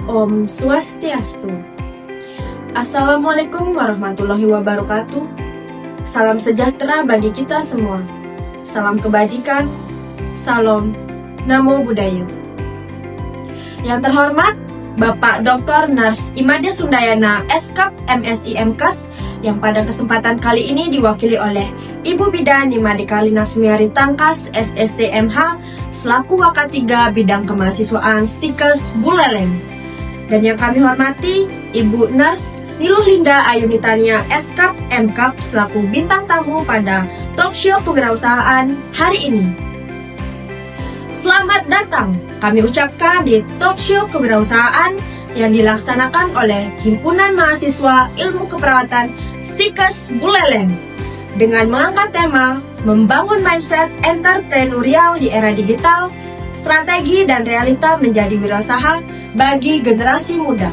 Om Swastiastu. Assalamualaikum warahmatullahi wabarakatuh. Salam sejahtera bagi kita semua. Salam kebajikan. Salam. Namo Buddhaya. Yang terhormat Bapak Dr. Nars Imade Sundayana, Eskap MSI MKes, yang pada kesempatan kali ini diwakili oleh Ibu Bidan Nimade Kalina Sumiari Tangkas, SSTMH, selaku Waka3 Bidang Kemahasiswaan Stikes Buleleng. Dan yang kami hormati, Ibu Nars Niluh Linda Ayunitania, Eskap MKap, selaku bintang tamu pada talkshow kewirausahaan hari ini. Selamat datang kami ucapkan di talkshow kewirausahaan yang dilaksanakan oleh Himpunan Mahasiswa Ilmu Keperawatan Stikes Buleleng dengan mengangkat tema membangun mindset entrepreneurial di era digital, strategi dan realita menjadi wirausaha bagi generasi muda.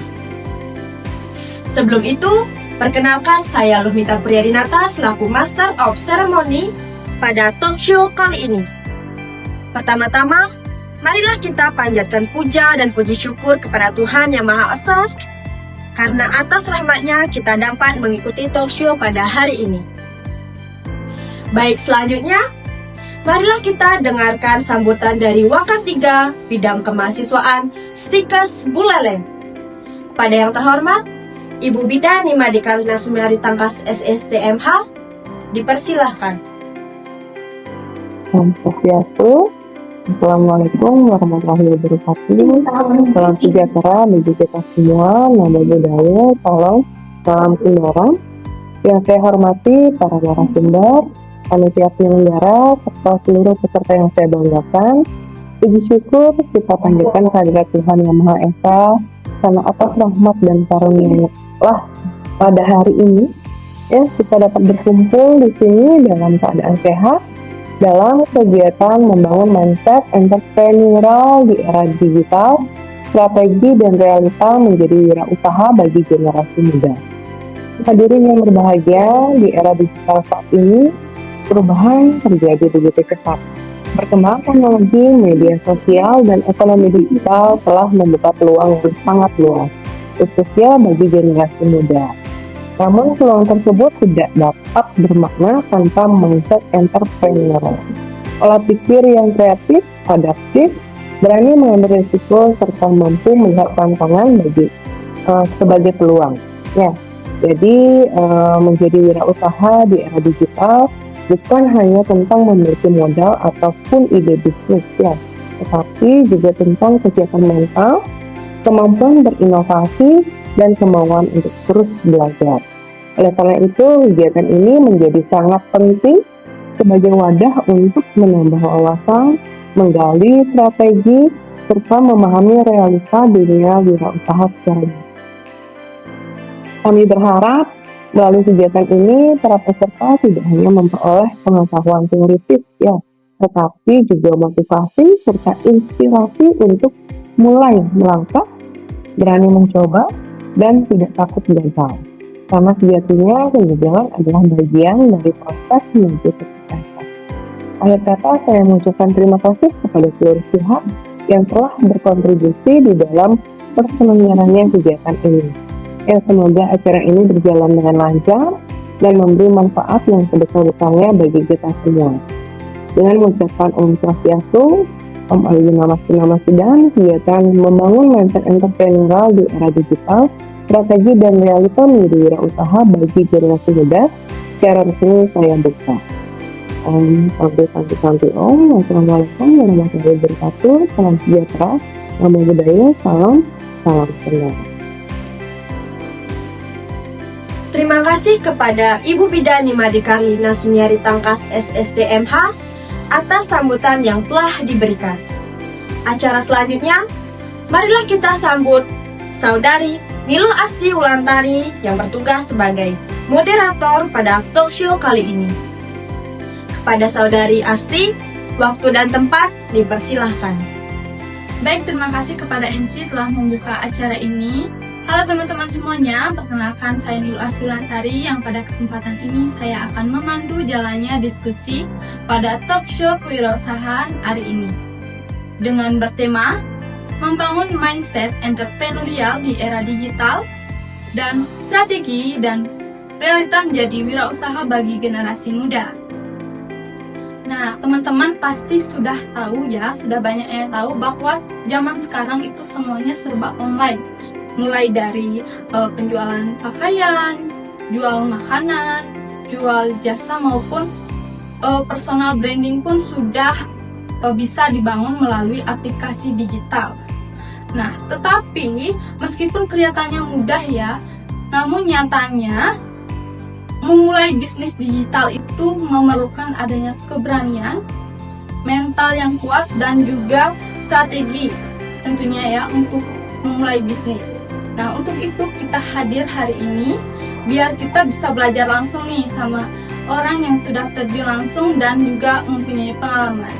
Sebelum itu, perkenalkan saya Luhmita Priyadinata selaku Master of Ceremony pada talkshow kali ini. Pertama-tama, marilah kita panjatkan puja dan puji syukur kepada Tuhan Yang Maha Esa, karena atas rahmat-Nya kita dapat mengikuti talkshow pada hari ini. Baik, selanjutnya, marilah kita dengarkan sambutan dari Waka3 Bidang Kemahasiswaan Stikes Buleleng. Pada yang terhormat, Ibu Bidan Nimade Kalina Sumiari Tangkas SSTMH, dipersilahkan. Om Swastiastu. Assalamualaikum warahmatullahi wabarakatuh. Salam sejahtera bagi kita semua. Namo Buddhaya. Salam Sindoro. Yang saya hormati para narasumber, panitia penyelenggara, serta seluruh peserta yang saya banggakan. Puji syukur kita panjatkan kehadirat Tuhan Yang Maha Esa, karena atas rahmat dan karunia lah pada hari ini kita dapat berkumpul di sini dalam keadaan sehat dalam kegiatan membangun mindset entrepreneurial di era digital, strategi dan realita menjadi wirausaha bagi generasi muda. Hadirin yang berbahagia, di era digital saat ini perubahan terjadi begitu cepat. Perkembangan teknologi, media sosial, dan ekonomi digital telah membuka peluang yang sangat luas, khususnya bagi generasi muda. Namun peluang tersebut tidak dapat bermakna tanpa mindset entrepreneurial. Pola pikir yang kreatif, adaptif, berani mengambil risiko, serta mampu melihat tantangan sebagai peluang. Jadi menjadi wirausaha di era digital bukan hanya tentang memiliki modal ataupun ide bisnis tetapi juga tentang kesiapan mental, kemampuan berinovasi, dan kemauan untuk terus belajar. Oleh karena itu, kegiatan ini menjadi sangat penting sebagai wadah untuk menambah wawasan, menggali strategi, serta memahami realita dunia wirausaha secara luas. Kami berharap melalui kegiatan ini para peserta tidak hanya memperoleh pengetahuan teoritis tetapi juga motivasi serta inspirasi untuk mulai melangkah, berani mencoba, dan tidak takut gagal. Karena sejatinya kegagalan adalah bagian dari proses menuju kesuksesan. Akhir kata, saya mengucapkan terima kasih kepada seluruh pihak yang telah berkontribusi di dalam terselenggaranya kegiatan ini. Semoga acara ini berjalan dengan lancar dan memberi manfaat yang sebesar-besarnya bagi kita semua. Dengan mengucapkan Om Swastiastu, Om Ayuh Namaste dan kegiatan membangun mindset entrepreneurial di era digital, strategi dan realita menjadi wirausaha bagi generasi muda, secara resmi saya buka. Santi Om. Assalamualaikum warahmatullahi wabarakatuh. Salam sejahtera, namo Buddhaya, salam Sindoro. Terima kasih kepada Ibu Bidan Nimade Kalina Sumiari Tangkas SSTMH atas sambutan yang telah diberikan. Acara selanjutnya, marilah kita sambut Saudari Niluh Asti Wulantari yang bertugas sebagai moderator pada talkshow kali ini. Kepada Saudari Asti, waktu dan tempat dipersilahkan. Baik, terima kasih kepada MC telah membuka acara ini. Halo teman-teman semuanya, perkenalkan saya Niluh Asti Wulantari yang pada kesempatan ini saya akan memandu jalannya diskusi pada talkshow kewirausahaan hari ini. Dengan bertema membangun mindset entrepreneurial di era digital, dan strategi dan realita menjadi wirausaha bagi generasi muda. Nah, teman-teman pasti sudah tahu ya, sudah banyak yang tahu bahwa zaman sekarang itu semuanya serba online. Mulai dari penjualan pakaian, jual makanan, jual jasa maupun personal branding pun sudah bisa dibangun melalui aplikasi digital. Nah, tetapi meskipun kelihatannya mudah ya, namun nyatanya memulai bisnis digital itu memerlukan adanya keberanian, mental yang kuat, dan juga strategi tentunya ya untuk memulai bisnis. Nah, untuk itu kita hadir hari ini biar kita bisa belajar langsung nih sama orang yang sudah terjun langsung dan juga mempunyai pengalaman.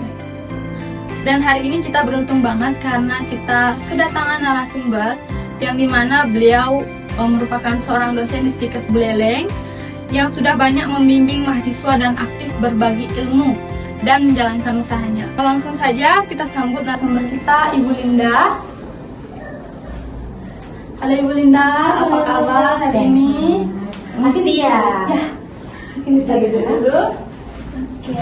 Dan hari ini kita beruntung banget karena kita kedatangan narasumber yang dimana beliau merupakan seorang dosen di Stikes Buleleng yang sudah banyak membimbing mahasiswa dan aktif berbagi ilmu dan menjalankan usahanya. Langsung saja kita sambut narasumber kita, Ibu Linda. Halo Ibu Linda, apa kabar hari ini? Masih dia. Ya, mungkin bisa duduk dulu. Oke.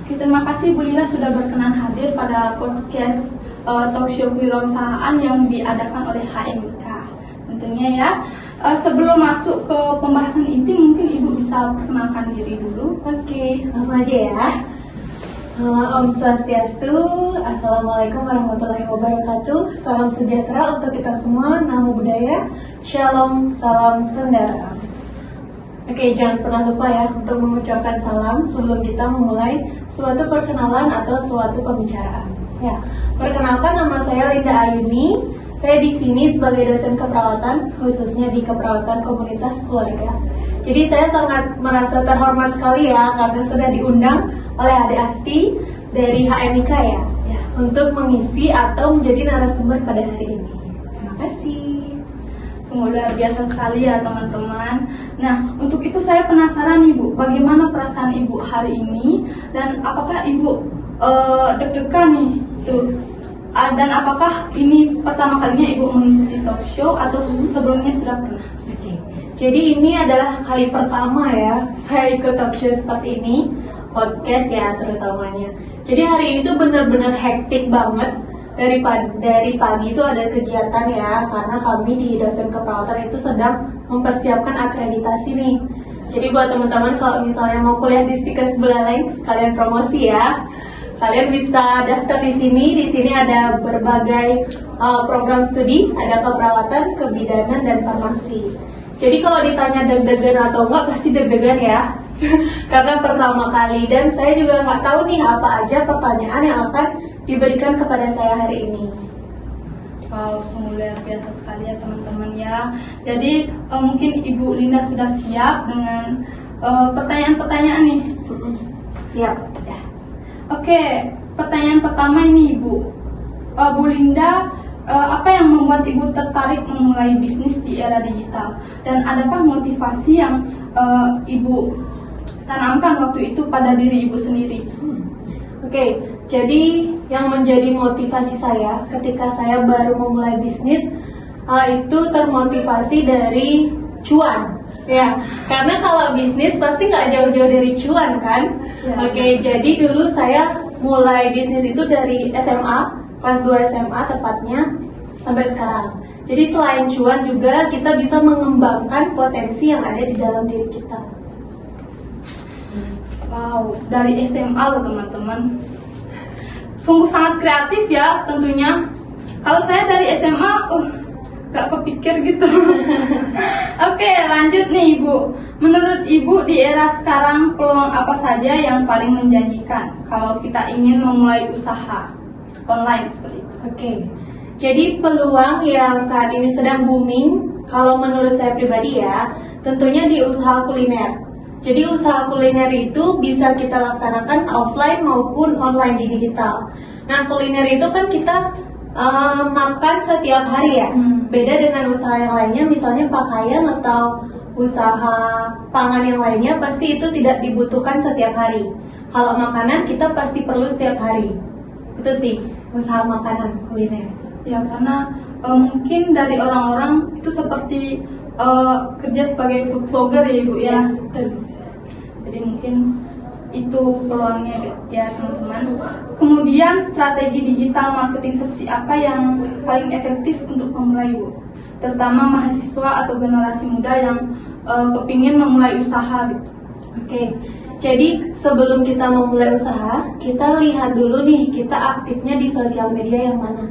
Oke, terima kasih Bu Linda sudah berkenan hadir pada podcast talkshow kewirausahaan yang diadakan oleh HMIK. Tentunya ya, sebelum masuk ke pembahasan inti, mungkin Ibu bisa perkenalkan diri dulu. Oke, langsung aja ya. Om Swastiastu, Assalamualaikum warahmatullahi wabarakatuh. Salam sejahtera untuk kita semua, namo buddhaya, shalom, salam sendara. Oke, jangan pernah lupa ya untuk mengucapkan salam sebelum kita memulai suatu perkenalan atau suatu pembicaraan. Ya, perkenalkan nama saya Linda Ayuni. Saya di sini sebagai dosen keperawatan, khususnya di keperawatan komunitas keluarga. Jadi saya sangat merasa terhormat sekali ya karena sudah diundang oleh Adik Asti dari HMIK ya, untuk mengisi atau menjadi narasumber pada hari ini. Terima kasih. Sungguh luar biasa sekali ya teman-teman. Nah, untuk itu saya penasaran Ibu, bagaimana perasaan Ibu hari ini dan apakah Ibu deg-degan nih tuh? Dan apakah ini pertama kalinya Ibu mengikuti talk show atau sebelumnya sudah pernah? Oke. Jadi ini adalah kali pertama ya saya ikut talk show seperti ini, podcast ya terutamanya. Jadi hari itu benar-benar hektik banget. Dari pagi itu ada kegiatan ya, karena kami di dosen keperawatan itu sedang mempersiapkan akreditasi nih. Jadi buat teman-teman kalau misalnya mau kuliah di Stikes Buleleng, sekalian promosi ya. Kalian bisa daftar di sini. Di sini ada berbagai program studi, ada keperawatan, kebidanan, dan farmasi. Jadi kalau ditanya deg-degan atau enggak, pasti deg-degan ya. Karena pertama kali, dan saya juga nggak tahu nih apa aja pertanyaan yang akan diberikan kepada saya hari ini. Wow, sungguh luar biasa sekali ya teman-teman ya. Jadi mungkin Ibu Linda sudah siap dengan pertanyaan-pertanyaan nih. Siap. Ya. Oke, pertanyaan pertama ini Ibu. Bu Linda, apa yang membuat Ibu tertarik memulai bisnis di era digital? Dan adakah motivasi yang Ibu tanamkan waktu itu pada diri Ibu sendiri? Oke, jadi yang menjadi motivasi saya ketika saya baru memulai bisnis itu termotivasi dari cuan. Ya, karena kalau bisnis pasti nggak jauh-jauh dari cuan kan. Ya. Oke, jadi dulu saya mulai bisnis itu dari SMA, kelas 2 SMA tepatnya, sampai sekarang. Jadi selain cuan juga kita bisa mengembangkan potensi yang ada di dalam diri kita. Wow, dari SMA loh teman-teman. Sungguh sangat kreatif ya tentunya. Kalau saya dari SMA, gak kepikir gitu. Oke, lanjut nih Ibu. Menurut Ibu di era sekarang peluang apa saja yang paling menjanjikan kalau kita ingin memulai usaha online seperti itu? Oke, jadi peluang yang saat ini sedang booming, kalau menurut saya pribadi ya, tentunya di usaha kuliner. Jadi usaha kuliner itu bisa kita laksanakan offline maupun online di digital. Nah, kuliner itu kan kita makan setiap hari ya. Beda dengan usaha yang lainnya, misalnya pakaian atau usaha pangan yang lainnya, pasti itu tidak dibutuhkan setiap hari. Kalau makanan kita pasti perlu setiap hari. Itu sih usaha makanan kuliner. Ya, karena mungkin dari orang-orang itu seperti kerja sebagai food vlogger ya Ibu ya. Betul. Jadi mungkin itu peluangnya ya teman-teman. Kemudian strategi digital marketing seperti apa yang paling efektif untuk pemula Ibu? Terutama mahasiswa atau generasi muda yang kepingin memulai usaha gitu. Oke. Jadi sebelum kita memulai usaha, kita lihat dulu nih kita aktifnya di sosial media yang mana.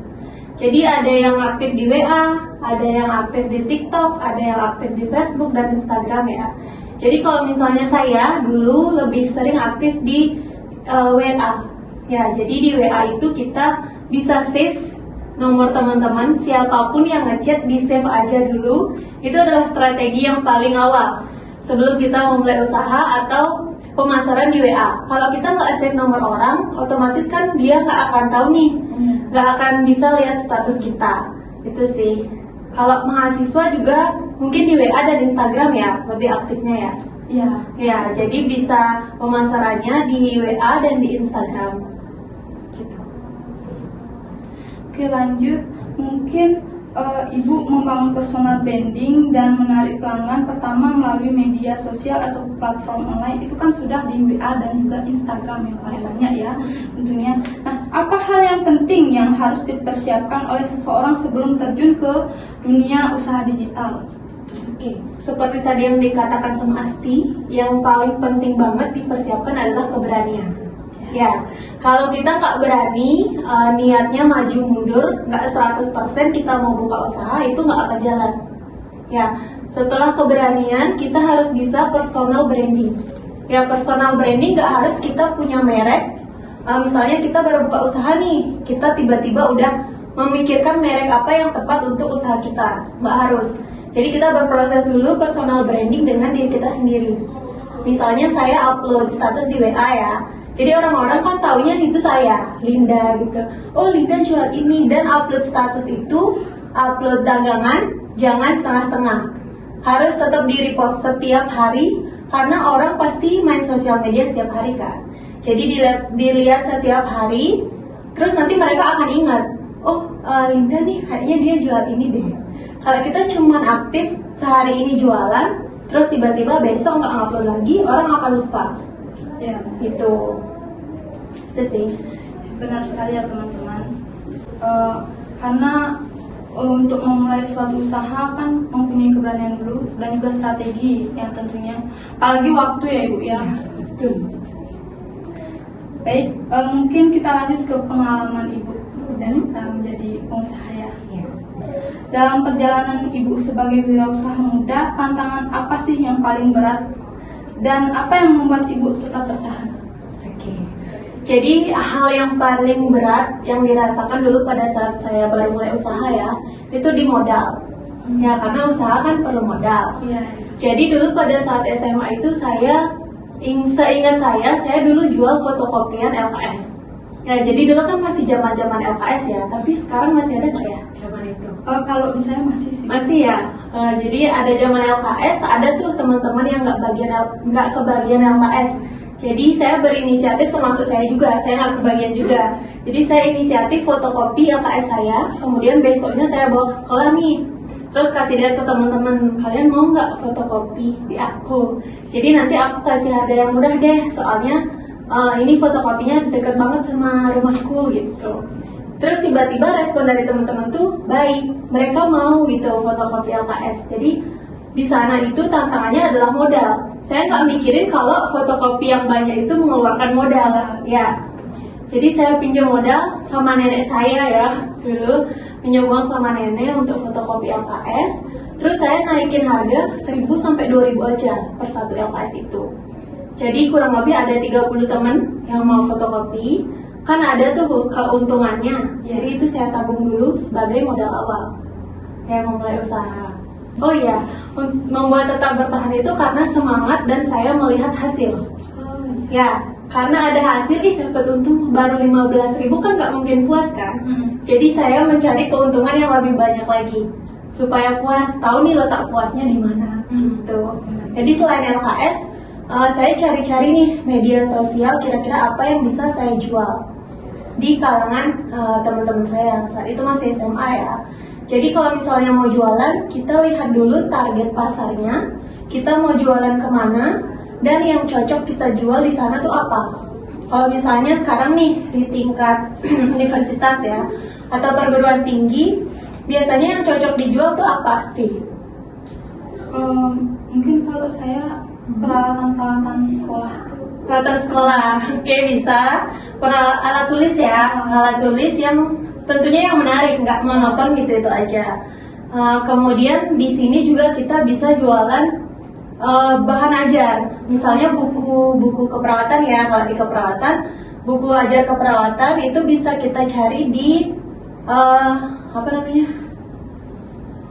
Jadi ada yang aktif di WA, ada yang aktif di TikTok, ada yang aktif di Facebook dan Instagram ya. Jadi kalau misalnya saya dulu lebih sering aktif di WA. Ya, jadi di WA itu kita bisa save nomor teman-teman, siapapun yang ngechat di save aja dulu. Itu adalah strategi yang paling awal sebelum kita memulai usaha atau pemasaran di WA. Kalau kita nggak save nomor orang, otomatis kan dia nggak akan tahu nih, nggak akan bisa lihat status kita. Itu sih. Kalau mahasiswa juga mungkin di WA dan Instagram ya, lebih aktifnya ya. Iya. Ya, jadi bisa pemasarannya di WA dan di Instagram. Gitu. Oke, lanjut. Mungkin Ibu membangun personal branding dan menarik pelanggan pertama melalui media sosial atau platform online. Itu kan sudah di WA dan juga Instagram yang paling banyak ya tentunya. Nah, apa hal yang penting yang harus dipersiapkan oleh seseorang sebelum terjun ke dunia usaha digital? Oke, seperti tadi yang dikatakan sama Asti, yang paling penting banget dipersiapkan adalah keberanian. Ya, kalau kita nggak berani, niatnya maju mundur, nggak 100% kita mau buka usaha, itu nggak akan jalan. Ya, setelah keberanian, kita harus bisa personal branding. Ya, personal branding nggak harus kita punya merek. Misalnya kita baru buka usaha nih, kita tiba-tiba udah memikirkan merek apa yang tepat untuk usaha kita. Nggak harus. Jadi kita berproses dulu personal branding dengan diri kita sendiri. Misalnya saya upload status di WA ya. Jadi orang-orang kan taunya itu saya, Linda gitu. Oh, Linda jual ini, dan upload status itu, upload dagangan, jangan setengah-setengah. Harus tetap di-repost setiap hari, karena orang pasti main sosial media setiap hari kan. Jadi dilihat setiap hari, terus nanti mereka akan ingat, oh Linda nih kayaknya dia jual ini deh. Kalau kita cuma aktif sehari ini jualan, terus tiba-tiba besok nggak upload lagi, orang akan lupa. Ya, Itu sih. benar sekali ya teman-teman. Karena untuk memulai suatu usaha kan mempunyai keberanian dulu dan juga strategi yang tentunya, apalagi waktu ya Ibu ya. Betul. Baik, mungkin kita lanjut ke pengalaman Ibu dan menjadi pengusaha ya. Dalam perjalanan Ibu sebagai wirausaha muda, tantangan apa sih yang paling berat dan apa yang membuat Ibu tetap bertahan? Oke. Jadi hal yang paling berat yang dirasakan dulu pada saat saya baru mulai usaha ya, itu di modal. Ya, karena usaha kan perlu modal. Iya. Jadi dulu pada saat SMA itu seingat saya dulu jual fotokopian LKS. Ya, jadi dulu kan masih zaman-zaman LKS ya, tapi sekarang masih ada nggak ya zaman itu? Kalau di saya masih sih. Masih ya. Jadi ada zaman LKS, ada tuh teman-teman yang nggak kebagian LKS. Jadi saya berinisiatif, termasuk saya juga, saya nggak kebagian juga. Jadi saya inisiatif fotokopi LKS saya, kemudian besoknya saya bawa ke sekolah nih. Terus kasih lihat ke teman-teman, kalian mau nggak fotokopi di aku? Jadi nanti aku kasih harga yang murah deh, soalnya ini fotokopinya deket banget sama rumahku gitu. Terus tiba-tiba respon dari teman-teman tuh baik, mereka mau gitu fotokopi LKS. Jadi di sana itu tantangannya adalah modal. Saya nggak mikirin kalau fotokopi yang banyak itu mengeluarkan modal, ya. Jadi saya pinjam modal sama nenek saya ya dulu, pinjam uang sama nenek untuk fotokopi LKS. Terus saya naikin harga 1.000 sampai 2.000 aja per satu LKS itu. Jadi kurang lebih ada 30 teman yang mau fotokopi. Kan ada tuh keuntungannya. Jadi itu saya tabung dulu sebagai modal awal. Saya memulai usaha. Oh iya, membuat tetap bertahan itu karena semangat dan saya melihat hasil. Ya, karena ada hasil, dapat untung baru 15.000 kan nggak mungkin puas kan. Jadi saya mencari keuntungan yang lebih banyak lagi supaya puas, tahu nih letak puasnya di mana. Gitu. Jadi selain LKS, saya cari-cari nih media sosial kira-kira apa yang bisa saya jual. di kalangan teman-teman saya saat itu masih SMA ya. Jadi kalau misalnya mau jualan, kita lihat dulu target pasarnya, kita mau jualan kemana, dan yang cocok kita jual di sana tuh apa. Kalau misalnya sekarang nih di tingkat universitas ya, atau perguruan tinggi, biasanya yang cocok dijual tuh apa pasti? Mungkin kalau saya peralatan-peralatan sekolah. Peralatan sekolah, oke bisa. Alat tulis ya, alat tulis yang tentunya yang menarik, nggak monoton gitu itu aja. Kemudian di sini juga kita bisa jualan bahan ajar, misalnya buku keperawatan ya. Kalau di keperawatan, buku ajar keperawatan itu bisa kita cari di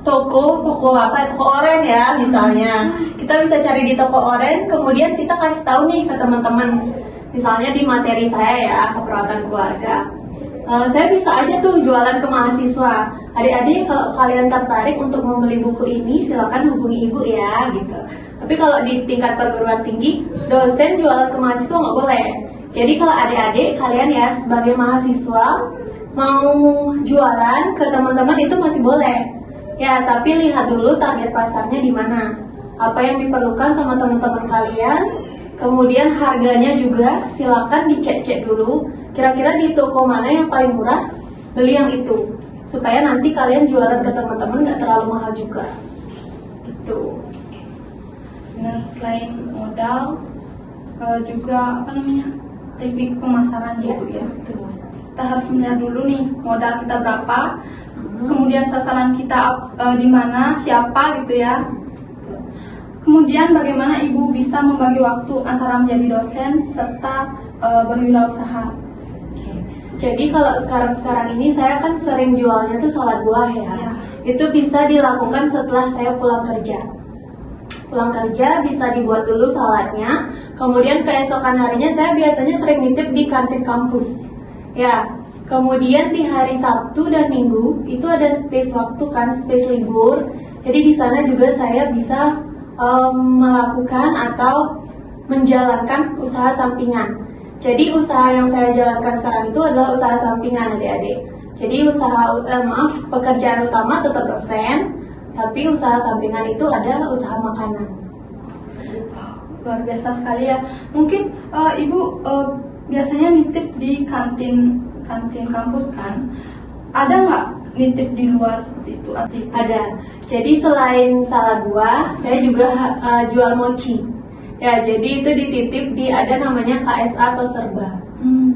toko oren ya misalnya. Kita bisa cari di toko oren, kemudian kita kasih tahu nih ke teman-teman, misalnya di materi saya ya, keperawatan keluarga. Saya bisa aja tuh jualan ke mahasiswa. Adik-adik, kalau kalian tertarik untuk membeli buku ini, silakan hubungi ibu ya gitu. Tapi kalau di tingkat perguruan tinggi, dosen jualan ke mahasiswa nggak boleh. Jadi kalau adik-adik kalian ya sebagai mahasiswa mau jualan ke teman-teman itu masih boleh. Ya, tapi lihat dulu target pasarnya di mana. Apa yang diperlukan sama teman-teman kalian. Kemudian harganya juga silakan dicek-cek dulu. Kira-kira di toko mana yang paling murah, beli yang itu. Supaya nanti kalian jualan ke teman-teman nggak terlalu mahal juga. Gitu. Dan selain modal, juga teknik pemasaran ya Bu ya. Kita harus melihat dulu nih modal kita berapa, kemudian sasaran kita di mana, siapa gitu ya. Kemudian bagaimana Ibu bisa membagi waktu antara menjadi dosen serta berwirausaha. Jadi kalau sekarang ini saya kan sering jualnya tuh salad buah ya. Itu bisa dilakukan setelah saya pulang kerja. Pulang kerja bisa dibuat dulu saladnya, kemudian keesokan harinya saya biasanya sering nitip di kantin kampus. Ya, kemudian di hari Sabtu dan Minggu itu ada space waktu kan, space libur. Jadi di sana juga saya bisa melakukan atau menjalankan usaha sampingan. Jadi usaha yang saya jalankan sekarang itu adalah usaha sampingan adik-adik. Jadi pekerjaan utama tetap dosen, tapi usaha sampingan itu ada usaha makanan. Luar biasa sekali ya. Mungkin Ibu biasanya nitip di kantin kampus kan? Ada nggak nitip di luar seperti itu? Ada. Jadi selain salad buah, saya juga jual mochi. Ya, jadi itu dititip di ada namanya KSA atau Serba.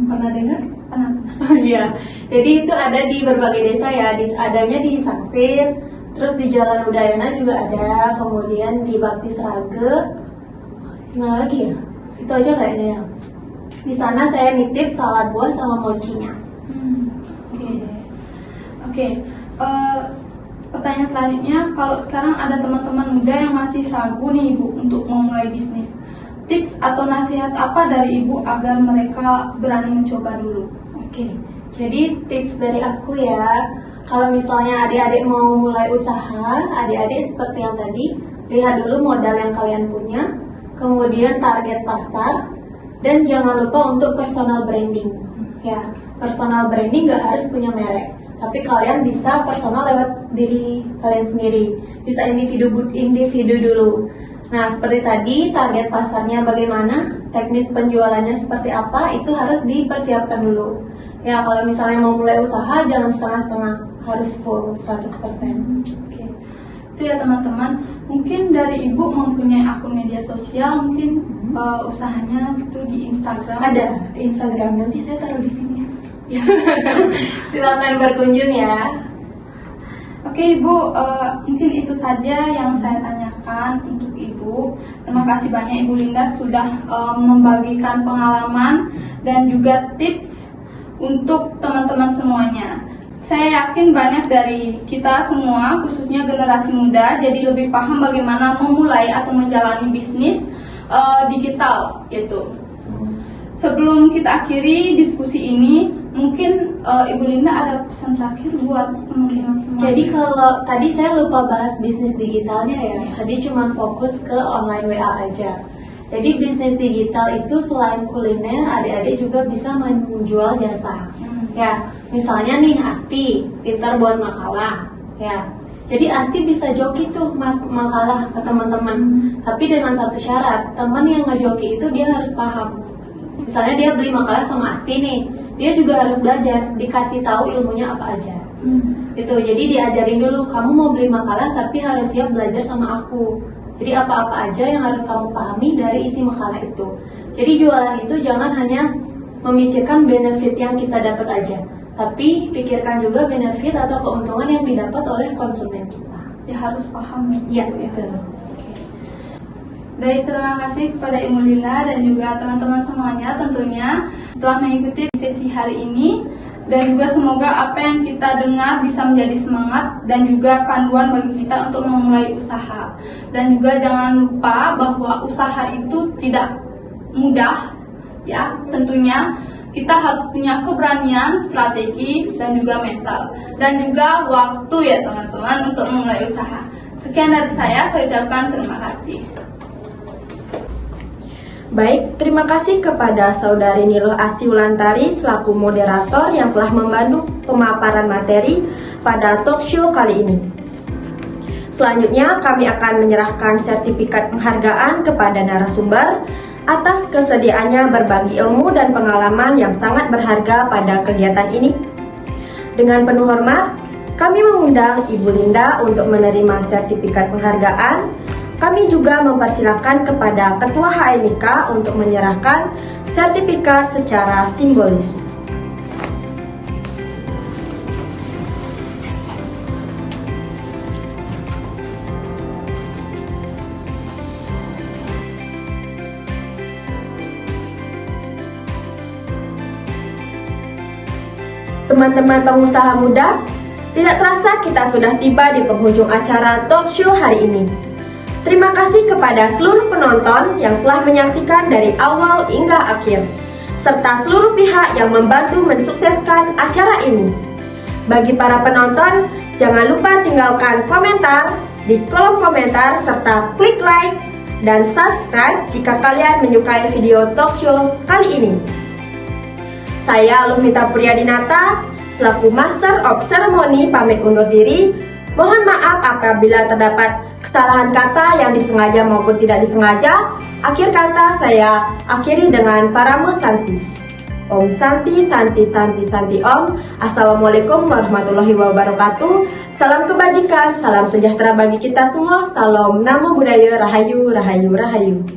Pernah dengar? Pernah. Iya. Jadi itu ada di berbagai desa ya. Adanya di Sangsit, terus di Jalan Udayana juga ada, kemudian di Bakti Srage. Gimana lagi ya? Itu aja kayaknya ya. Di sana saya nitip salad buah sama mochinya. Oke. Pertanyaan selanjutnya, kalau sekarang ada teman-teman muda yang masih ragu nih Ibu untuk memulai bisnis, tips atau nasihat apa dari Ibu agar mereka berani mencoba dulu? Oke. Jadi tips dari aku ya, kalau misalnya adik-adik mau mulai usaha, adik-adik seperti yang tadi, lihat dulu modal yang kalian punya, kemudian target pasar, dan jangan lupa untuk personal branding. Ya, personal branding nggak harus punya merek, tapi kalian bisa personal lewat diri kalian sendiri, bisa individu dulu. Nah, seperti tadi, target pasarnya bagaimana, teknis penjualannya seperti apa, itu harus dipersiapkan dulu. Ya, kalau misalnya mau mulai usaha, jangan setengah-setengah, harus full 100%. Oke. Itu ya teman-teman, mungkin dari Ibu mempunyai akun media sosial, mungkin usahanya itu di Instagram. Ada di Instagram, nanti saya taruh di sini. Silakan berkunjung ya. Oke Ibu, mungkin itu saja yang saya tanyakan untuk Ibu. Terima kasih banyak Ibu Linda sudah membagikan pengalaman dan juga tips untuk teman-teman semuanya. Saya yakin banyak dari kita semua, khususnya generasi muda, jadi lebih paham bagaimana memulai atau menjalani bisnis digital gitu. Sebelum kita akhiri diskusi ini, mungkin Ibu Linda ada pesan terakhir buat teman-teman semua. Jadi kalau tadi saya lupa bahas bisnis digitalnya ya, tadi cuma fokus ke online WA aja. Jadi bisnis digital itu selain kuliner, adik-adik juga bisa menjual jasa. Ya, misalnya nih Asti, pintar buat makalah. Ya, jadi Asti bisa joki tuh makalah ke teman-teman. Tapi dengan satu syarat, teman yang ngejoki itu dia harus paham. Misalnya dia beli makalah sama Asti nih, dia juga harus belajar, dikasih tahu ilmunya apa aja. Itu, jadi diajarin dulu, kamu mau beli makalah tapi harus siap belajar sama aku. Jadi apa-apa aja yang harus kamu pahami dari isi makalah itu. Jadi jualan itu jangan hanya memikirkan benefit yang kita dapat aja, tapi pikirkan juga benefit atau keuntungan yang didapat oleh konsumen kita. Ya harus paham Ya, betul. Baik, terima kasih kepada Ibu Lila dan juga teman-teman semuanya tentunya telah mengikuti sesi hari ini, dan juga semoga apa yang kita dengar bisa menjadi semangat dan juga panduan bagi kita untuk memulai usaha. Dan juga jangan lupa bahwa usaha itu tidak mudah, ya tentunya kita harus punya keberanian, strategi, dan juga mental, dan juga waktu ya teman-teman untuk memulai usaha. Sekian dari saya ucapkan terima kasih. Baik, terima kasih kepada Saudari Niluh Asti Wulantari selaku moderator yang telah membantu pemaparan materi pada talk show kali ini. Selanjutnya kami akan menyerahkan sertifikat penghargaan kepada narasumber atas kesediaannya berbagi ilmu dan pengalaman yang sangat berharga pada kegiatan ini. Dengan penuh hormat, kami mengundang Ibu Linda untuk menerima sertifikat penghargaan. Kami juga mempersilahkan kepada Ketua HMIK untuk menyerahkan sertifikat secara simbolis. Teman-teman pengusaha muda, tidak terasa kita sudah tiba di penghujung acara talk show hari ini. Terima kasih kepada seluruh penonton yang telah menyaksikan dari awal hingga akhir, serta seluruh pihak yang membantu mensukseskan acara ini. Bagi para penonton, jangan lupa tinggalkan komentar di kolom komentar serta klik like dan subscribe jika kalian menyukai video talk show kali ini. Saya Lumita Priadinata, selaku Master of Ceremony pamit undur diri. Mohon maaf apabila terdapat kesalahan kata yang disengaja maupun tidak disengaja. Akhir kata saya akhiri dengan Paramo Santi. Om Santi, Santi, Santi, Santi Om. Assalamualaikum warahmatullahi wabarakatuh. Salam kebajikan, salam sejahtera bagi kita semua. Salam Namo Buddhaya, Rahayu, Rahayu, Rahayu.